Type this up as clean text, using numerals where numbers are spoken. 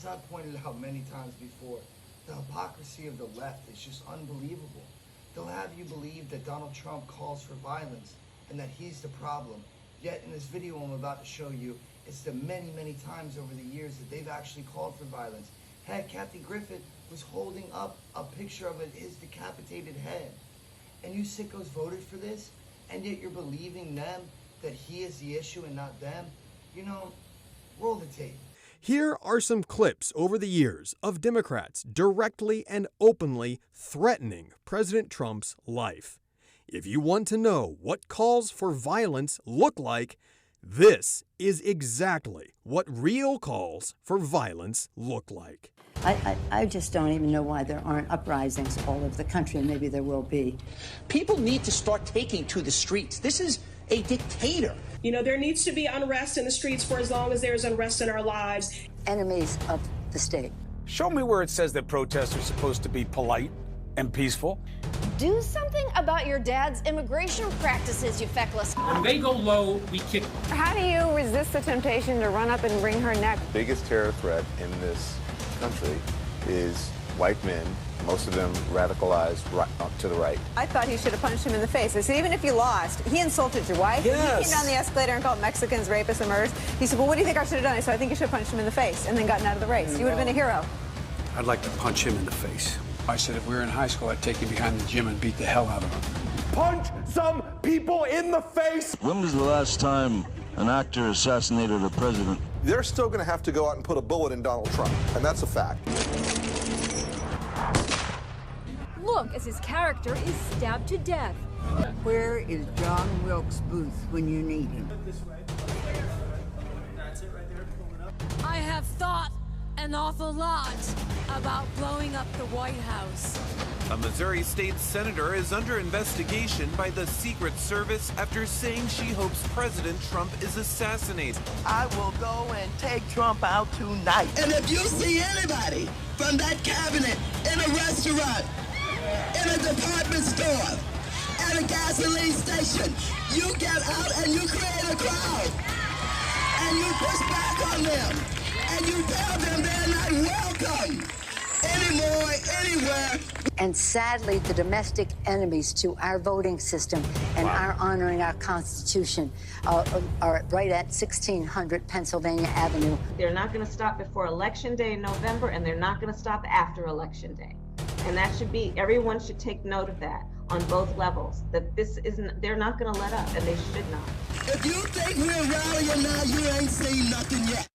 As I've pointed out many times before, the hypocrisy of the left is just unbelievable. They'll have you believe that Donald Trump calls for violence and that he's the problem. Yet in this video I'm about to show you, it's the many, many times over the years that they've actually called for violence. Heck, Kathy Griffin was holding up a picture of his decapitated head. And you sickos voted for this, and yet you're believing them that he is the issue and not them? You know, roll the tape. Here are some clips over the years of Democrats directly and openly threatening President Trump's life. If you want to know what calls for violence look like, this is exactly what real calls for violence look like. I just don't even know why there aren't uprisings all over the country, and maybe there will be. People need to start taking to the streets. This is a dictator. You know, there needs to be unrest in the streets for as long as there's unrest in our lives. Enemies of the state. Show me where it says that protests are supposed to be polite and peaceful. Do something about your dad's immigration practices, you feckless. When they go low, we kick. How do you resist the temptation to run up and wring her neck? The biggest terror threat in this country is white men, most of them radicalized right up to the right. I thought he should have punched him in the face. I said, even if you lost, he insulted your wife. Yes. He came down the escalator and called Mexicans rapists and murderers. He said, well, what do you think I should have done? I said, I think you should have punched him in the face and then gotten out of the race. You would have been a hero. I'd like to punch him in the face. I said if we were in high school, I'd take you behind the gym and beat the hell out of him. Punch some people in the face! When was the last time an actor assassinated a president? They're still going to have to go out and put a bullet in Donald Trump, and that's a fact. Look as his character is stabbed to death. Where is John Wilkes Booth when you need him? I have thought an awful lot about blowing up the White House. A Missouri state senator is under investigation by the Secret Service after saying she hopes President Trump is assassinated. I will go and take Trump out tonight. And if you see anybody from that cabinet in a restaurant, in a department store, at a gasoline station, you get out and you create a crowd. And you push back on them. And you tell them they're not welcome anymore, anywhere. And sadly, the domestic enemies to our voting system and our honoring our Constitution are right at 1600 Pennsylvania Avenue. They're not going to stop before Election Day in November, and they're not going to stop after Election Day. And that should be, everyone should take note of that on both levels, that this isn't, they're not going to let up, and they should not. If you think we're rallying now, you ain't seen nothing yet.